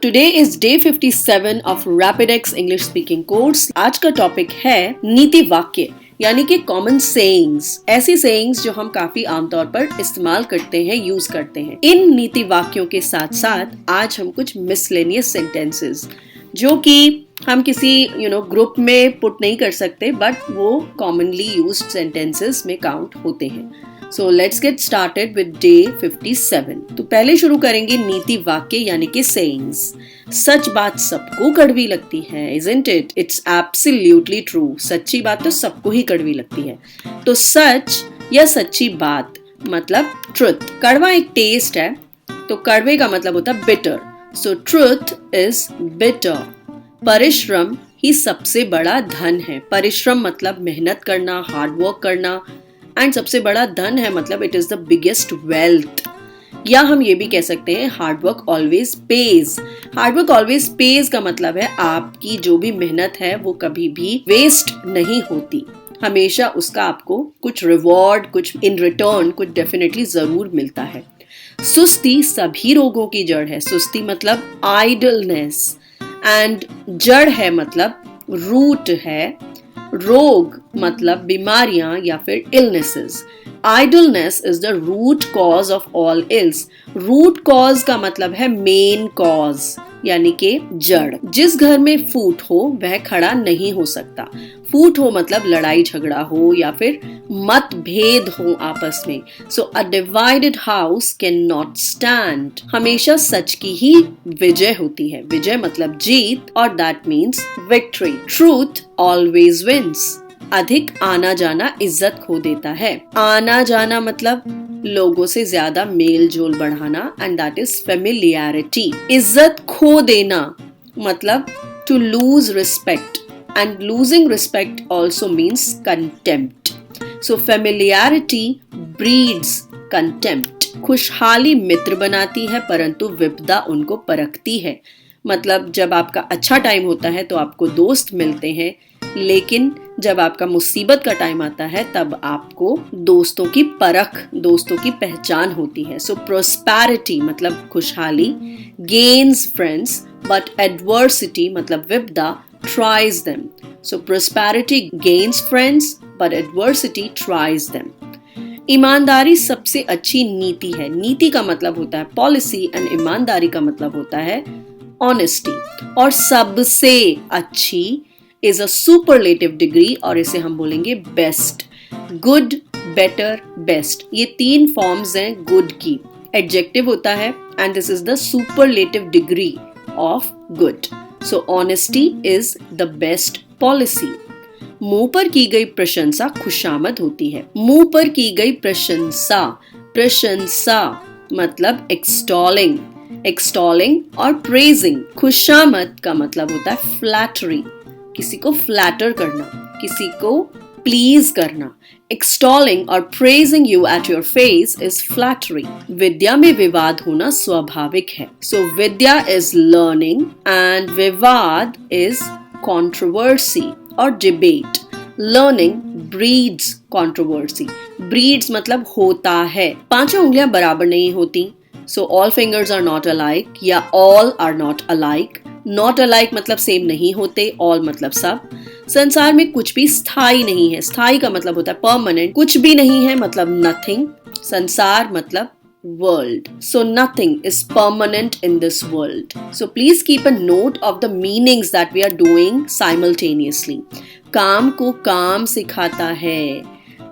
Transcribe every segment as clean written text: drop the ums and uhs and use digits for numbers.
Today is day 57 of Rapidex English speaking course. आज का topic है नीति वाक्य यानी कि कॉमन सेइंग्स, ऐसी सेइंग्स जो हम काफी आमतौर पर इस्तेमाल करते हैं, यूज करते हैं। इन नीति वाक्यों के साथ साथ आज हम कुछ मिसलेनियस सेंटेंसेस जो कि हम किसी ग्रुप में पुट नहीं कर सकते, बट वो कॉमनली यूज्ड सेंटेंसेस में काउंट होते हैं। So let's get started with day 57. तो पहले शुरू करेंगे नीति वाक्य यानी कि sayings. सच बात सबको कड़वी लगती है, isn't it? It's absolutely true. सच्ची बात तो सबको ही कड़वी लगती है। तो सच या सच्ची बात मतलब truth. कड़वा एक टेस्ट है, तो कड़वे का मतलब होता है bitter. So truth is bitter. परिश्रम ही सबसे बड़ा धन है। परिश्रम मतलब मेहनत करना, हार्ड वर्क करना, एंड सबसे बड़ा धन है मतलब it is the biggest wealth. या हम ये भी कह सकते हैं hard work always page. Hard work always page का मतलब है आपकी जो भी मेहनत है वो कभी भी वेस्ट नहीं होती, हमेशा उसका आपको कुछ रिवॉर्ड, कुछ इन रिटर्न कुछ डेफिनेटली जरूर मिलता है। सुस्ती सभी रोगों की जड़ है। सुस्ती मतलब आइडलनेस, एंड जड़ है मतलब रूट है। रोग मतलब बीमारियां या फिर illnesses. Idleness is the root cause of all ills. Root cause का मतलब है मेन कॉज यानी कि जड़। जिस घर में फूट हो वह खड़ा नहीं हो सकता। फूट हो मतलब लड़ाई झगड़ा हो या फिर मतभेद हो आपस में। So a divided house can not stand. हमेशा सच की ही विजय होती है। विजय मतलब जीत, और that means victory. Truth always wins. अधिक आना जाना इज्जत खो देता है। आना जाना मतलब लोगों से ज्यादा मेल जोल बढ़ाना, एंड दैट इज फेमिलियरिटी। इज्जत खो देना मतलब to lose respect, and losing respect also means contempt. So familiarity breeds contempt. खुशहाली मित्र बनाती है परंतु विपदा उनको परखती है। मतलब जब आपका अच्छा टाइम होता है तो आपको दोस्त मिलते हैं, लेकिन जब आपका मुसीबत का टाइम आता है तब आपको दोस्तों की परख, दोस्तों की पहचान होती है। सो प्रोस्पेरिटी मतलब खुशहाली gains friends, but adversity मतलब विपदा tries them. So prosperity gains friends, but adversity tries them. ईमानदारी सबसे अच्छी नीति है। नीति का मतलब होता है पॉलिसी, एंड ईमानदारी का मतलब होता है ऑनेस्टी। और सबसे अच्छी इज अ सुपरलेटिव डिग्री, और इसे हम बोलेंगे बेस्ट। गुड, बेटर, बेस्ट, ये तीन फॉर्म्स हैं गुड की। एडजेक्टिव होता है, and this is the superlative degree of good. So honesty is the best policy. मुंह पर की गई प्रशंसा खुशामद होती है। मुंह पर की गई प्रशंसा, प्रशंसा मतलब extolling, extolling और praising। खुशामद का मतलब होता है flattery, किसी को flatter करना, किसी को please करना। Extolling और praising you at your face is flattery. विद्या में विवाद होना स्वाभाविक है। So Vidya is learning and विवाद is controversy और debate. Learning breeds controversy. Breeds मतलब होता है। पांचों उंगलियां बराबर नहीं होती। So all fingers are not alike या all are not alike. Not alike मतलब सेम नहीं होते, all मतलब सब। संसार में कुछ भी स्थायी नहीं है। स्थायी का मतलब होता है परमानेंट। कुछ भी नहीं है मतलब नथिंग। संसार मतलब world. So nothing is permanent in this world. So please keep a note of the meanings that we are doing simultaneously. काम को काम सिखाता है।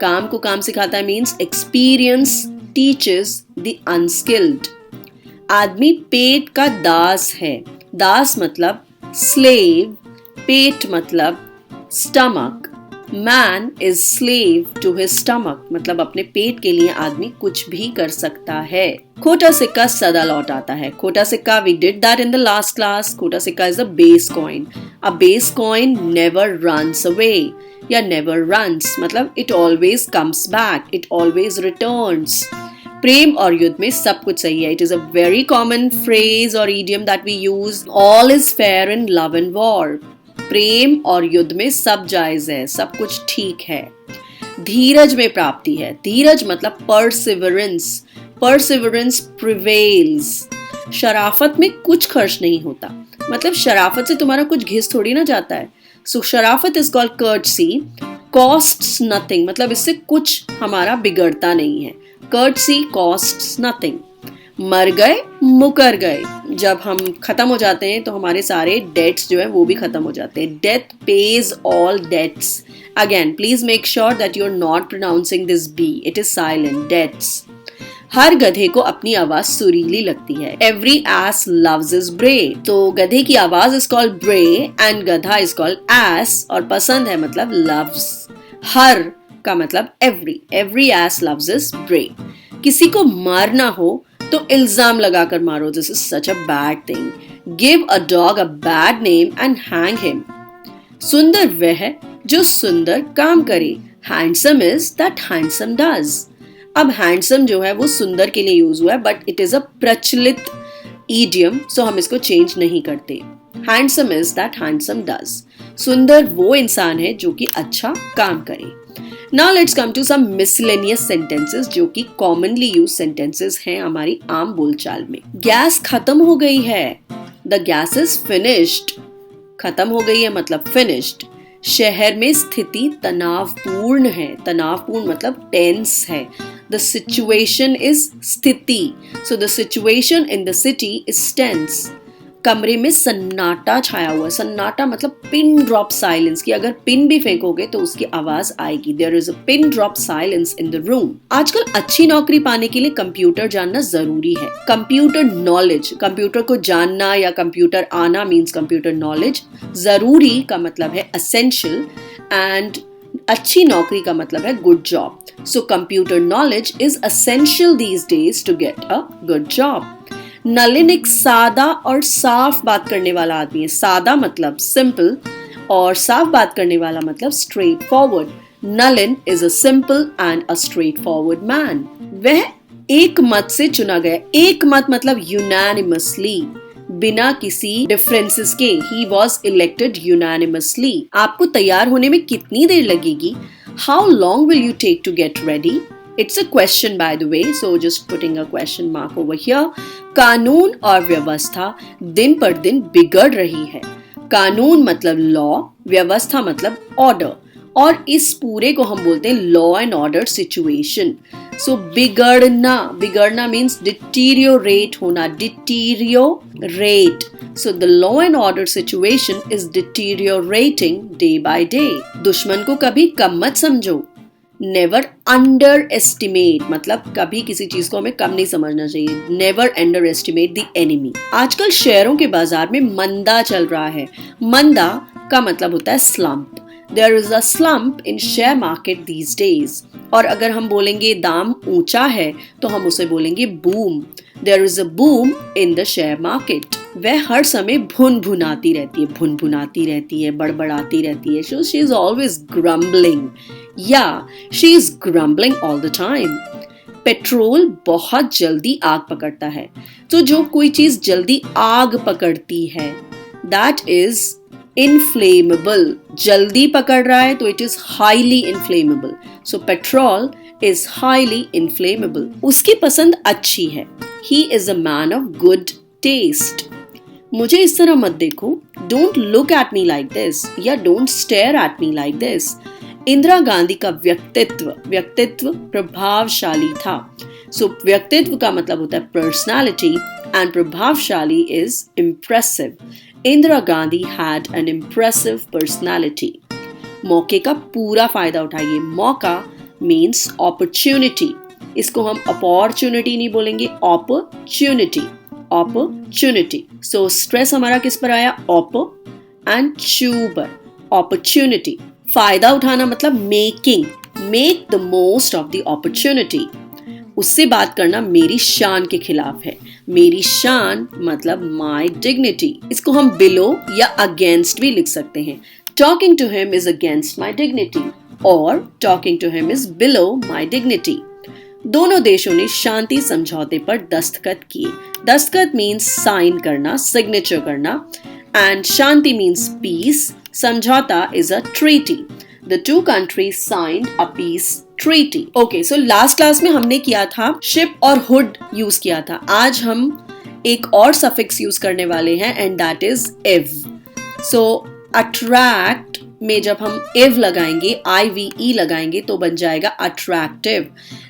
काम को काम सिखाता है means experience teaches the unskilled. आदमी पेट का दास है। दास मतलब slave, पेट मतलब stomach. Man is slave to his stomach. मतलब अपने पेट के लिए आदमी कुछ भी कर सकता है। खोटा सिक्का सदा लौट आता है। खोटा सिक्का, we did that in the last class. खोटा सिक्का is a base coin. A base coin never runs away या never runs मतलब it always comes back, it always returns. प्रेम और युद्ध में सब कुछ सही है। It is a very common phrase or idiom that we use. All is fair in love and war. प्रेम और युद्ध में सब जायज है, सब कुछ ठीक है। धीरज में प्राप्ति है। धीरज मतलब perseverance. Perseverance prevails. शराफत में कुछ खर्च नहीं होता, मतलब शराफत से तुम्हारा कुछ घिस थोड़ी ना जाता है। सो शराफत is called courtesy. Costs nothing, मतलब इससे कुछ हमारा बिगड़ता नहीं है। Courtesy costs nothing. मर गए, मुकर गए, जब हम खत्म हो जाते हैं तो हमारे सारे डेट्स जो है वो भी खत्म हो जाते हैं। Death pays all debts. Again please make sure that you are not pronouncing this B, it is silent. Debts. हर गधे को अपनी आवाज सुरीली लगती है। एवरी एस लव्स इज ब्रे। तो गधे की आवाज इज कॉल्ड ब्रे एंड गधा इज कॉल्ड एस, और पसंद है मतलब लव्स। हर का मतलब every. Every S loves is ब्रे। किसी को मारना हो तो इल्जाम लगाकर मारो, this is such a bad thing. Give a dog a bad name and hang him. सुंदर वह जो सुंदर काम करे। Handsome is that handsome does. अब हैंडसम जो है वो सुंदर के लिए यूज हुआ है, बट इट इज अ प्रचलित ईडियम, सो हम इसको चेंज नहीं करते। Handsome is that handsome does. सुंदर वो इंसान है जो कि अच्छा काम करे। Now let's come to some miscellaneous sentences जो कि commonly used sentences हैं हमारी आम बोलचाल में। गैस खत्म हो गई है। The gas is finished। खत्म हो गई है मतलब finished। शहर में स्थिति तनावपूर्ण है। तनावपूर्ण मतलब टेंस है। The situation is स्थिति। So the situation in the city is tense। कमरे में सन्नाटा छाया हुआ। सन्नाटा मतलब पिन ड्रॉप साइलेंस, कि अगर पिन भी फेंकोगे तो उसकी आवाज आएगी। There is a pin drop silence in the room। आजकल अच्छी नौकरी पाने के लिए कंप्यूटर जानना जरूरी है। कंप्यूटर नॉलेज, कंप्यूटर को जानना या कंप्यूटर आना मीन्स कंप्यूटर नॉलेज। जरूरी का मतलब है essential एंड अच्छी नौकरी का मतलब है good job. So computer knowledge is essential these days to get a good job। Nalin एक सादा और साफ बात करने वाला आदमी है। सादा मतलब सिंपल और साफ बात करने वाला मतलब straight forward. Nalin is a simple and a straight forward man. वह एक मत से चुना गया। एक मत मतलब यूनानिमसली, बिना किसी डिफरेंसेस के। He was elected unanimously. आपको तैयार होने में कितनी देर लगेगी? How long will you take to get ready? It's a question by the way, so just putting a question mark over here. कानून और व्यवस्था दिन पर दिन बिगड़ रही है। कानून मतलब लॉ, व्यवस्था मतलब ऑर्डर, और इस पूरे को हम बोलते हैं लॉ एंड ऑर्डर सिचुएशन। सो बिगड़ना, बिगड़ना मीन्स डिटीरियोरेट होना। Deteriorate. So the law and order situation is deteriorating day by day. दुश्मन को कभी कम मत समझो। नेवर अंडर एस्टिमेट मतलब कभी किसी चीज को हमें कम नहीं समझना चाहिए। Never under estimate the enemy. आजकल शेयरों के बाजार में मंदा चल रहा है। मंदा का मतलब होता है slump. There is a slump in share market these days. और अगर हम बोलेंगे दाम ऊंचा है तो हम उसे बोलेंगे boom. There is a boom in the share market. वह हर समय भुनभुनाती रहती है। भुनभुनाती रहती है, बड़बड़ाती रहती है। So she is always grumbling. Yeah, she is grumbling all the time. Petrol बहुत जल्दी आग पकड़ता है। तो जो कोई चीज जल्दी आग पकड़ती है that is inflammable। जल्दी पकड़ रहा है तो it is highly inflammable. So petrol is highly inflammable. उसकी पसंद अच्छी है। He is a man of good taste. मुझे इस तरह मत देखो। Don't look at me like this या don't stare at me like this। Indira Gandhi का व्यक्तित्व प्रभावशाली था। सो व्यक्तित्व का मतलब होता है पर्सनालिटी एंड प्रभावशाली is impressive. Indira Gandhi had an impressive personality. मौके का पूरा फायदा उठाइए। मौका मीन्स अपॉर्चुनिटी। इसको हम अपॉर्चुनिटी नहीं बोलेंगे, अपॉर्चुनिटी। अपॉर्चुनिटी। सो स्ट्रेस हमारा किस पर आया? ऑप एंड चू पर। अपॉर्चुनिटी। फायदा उठाना मतलब making. Make the most of the opportunity. उससे बात करना मेरी शान के खिलाफ है। मेरी शान मतलब माई डिग्निटी। इसको हम बिलो या अगेंस्ट भी लिख सकते हैं। Talking to him is against my dignity और talking to him is below my dignity. दोनों देशों ने शांति समझौते पर दस्तखत किए। दस्तखत मीन्स साइन करना, सिग्नेचर करना, एंड शांति मीन्स पीस। समझौता is a treaty. The two countries signed a peace treaty. Okay, so last class में हमने किया था शिप और हुड यूज किया था। आज हम एक और सफिक्स यूज करने वाले हैं एंड दैट इज इव। सो अट्रैक्ट में जब हम इव लगाएंगे, IVE लगाएंगे तो बन जाएगा attractive.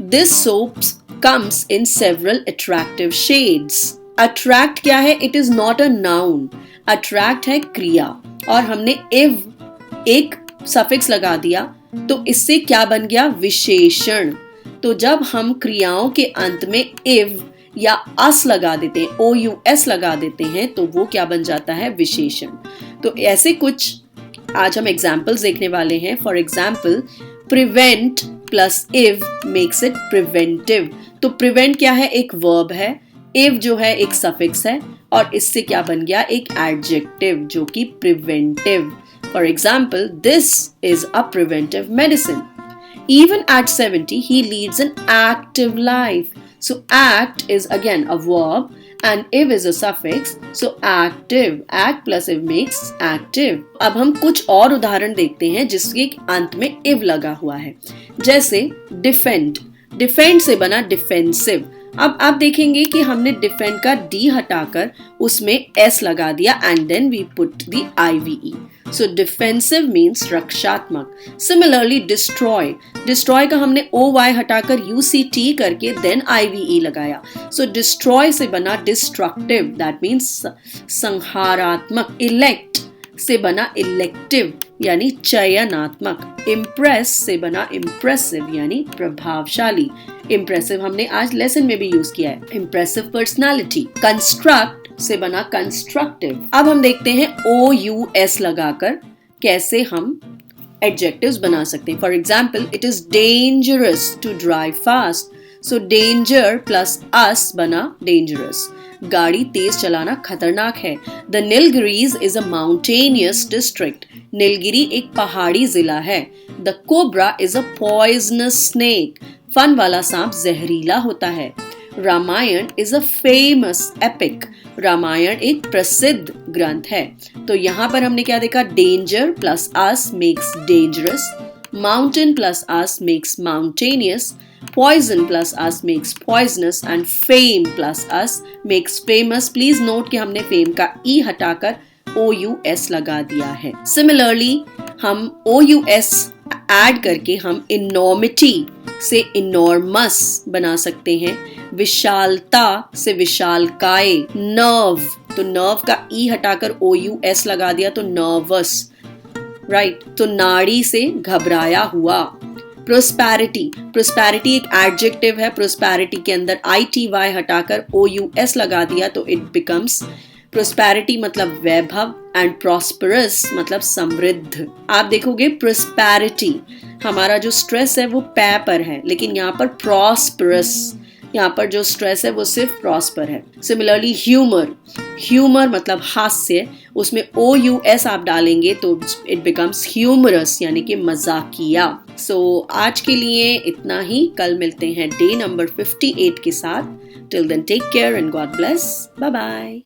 This soaps comes in several attractive shades. Attract क्या है? It is not a noun, attract है क्रिया, और हमने इव एक सफिक्स लगा दिया तो इससे क्या बन गया? विशेषण। तो जब हम क्रियाओं के अंत में इव या अस लगा देते हैं, OUS लगा देते हैं, तो वो क्या बन जाता है? विशेषण। तो ऐसे कुछ आज हम एग्जाम्पल्स देखने वाले हैं। फॉर एग्जाम्पल, प्रिवेंट प्लस इव मेक्स इट प्रिवेंटिव। तो प्रिवेंट क्या है? एक वर्ब है, इव जो है एक सफिक्स है, और इससे क्या बन गया? एक एडजेक्टिव जो कि preventive. For example, this is a preventive medicine. Even at 70, he leads an active life. So act is again a verb and iv is a suffix. So active, act plus iv makes active. अब हम कुछ और उदाहरण देखते हैं जिसके अंत में iv लगा हुआ है। जैसे defend, defend से बना defensive। अब आप देखेंगे कि हमने defend का D हटाकर उसमें S लगा दिया and then we put the IVE. So defensive means रक्षात्मक। Similarly destroy, destroy का हमने OY हटाकर UCT करके then IVE लगाया। So destroy से बना destructive, that means संहारात्मक। Elect से बना elective यानी चयनात्मक। Impress से बना impressive यानी प्रभावशाली। Impressive हमने आज लेसन में भी यूज किया है। Impressive personality। Construct से बना कंस्ट्रक्टिव। अब हम देखते हैं OUS लगाकर कैसे हम एडजेक्टिव्स बना सकते हैं। For example, it is dangerous to drive fast. So danger plus ous बना डेंजरस। गाड़ी तेज चलाना खतरनाक है। The Nilgiris is a mountainous district. Nilgiri एक पहाड़ी जिला है। The cobra is a poisonous snake. फन वाला सांप जहरीला होता है। Ramayana is a famous epic. Ramayana एक प्रसिद्ध ग्रंथ है। तो यहाँ पर हमने क्या देखा? Danger plus ous makes dangerous, mountain plus ous makes mountainous, poison plus ous makes poisonous and fame plus ous makes famous. Please note कि हमने फेम का ई हटाकर OUS लगा दिया है। सिमिलरली हम OUS ऐड करके हम इनॉर्मिटी से इनॉर्मस बना सकते हैं। विशालता से विशालकाय। नर्व, तो नर्व का ई हटाकर OUS लगा दिया तो नर्वस, राइट। तो नाड़ी से घबराया हुआ। प्रोस्पैरिटी, प्रोस्पैरिटी एक एडजेक्टिव है। प्रोस्पैरिटी के अंदर ITY हटाकर OUS लगा दिया तो इट बिकम्स प्रोस्पैरिटी मतलब वैभव एंड प्रॉस्परस मतलब समृद्ध। आप देखोगे प्रोस्पैरिटी हमारा जो स्ट्रेस है वो पै पर है, लेकिन यहाँ पर प्रॉस्परस, यहाँ पर जो स्ट्रेस है वो सिर्फ प्रॉस्पर है। सिमिलरली ह्यूमर, ह्यूमर मतलब हास्य, उसमें OUS आप डालेंगे तो इट बिकम्स ह्यूमरस यानी कि मजाकिया। सो आज के लिए इतना ही। कल मिलते हैं डे नंबर 58 के साथ। Till then take care and God bless. Bye bye.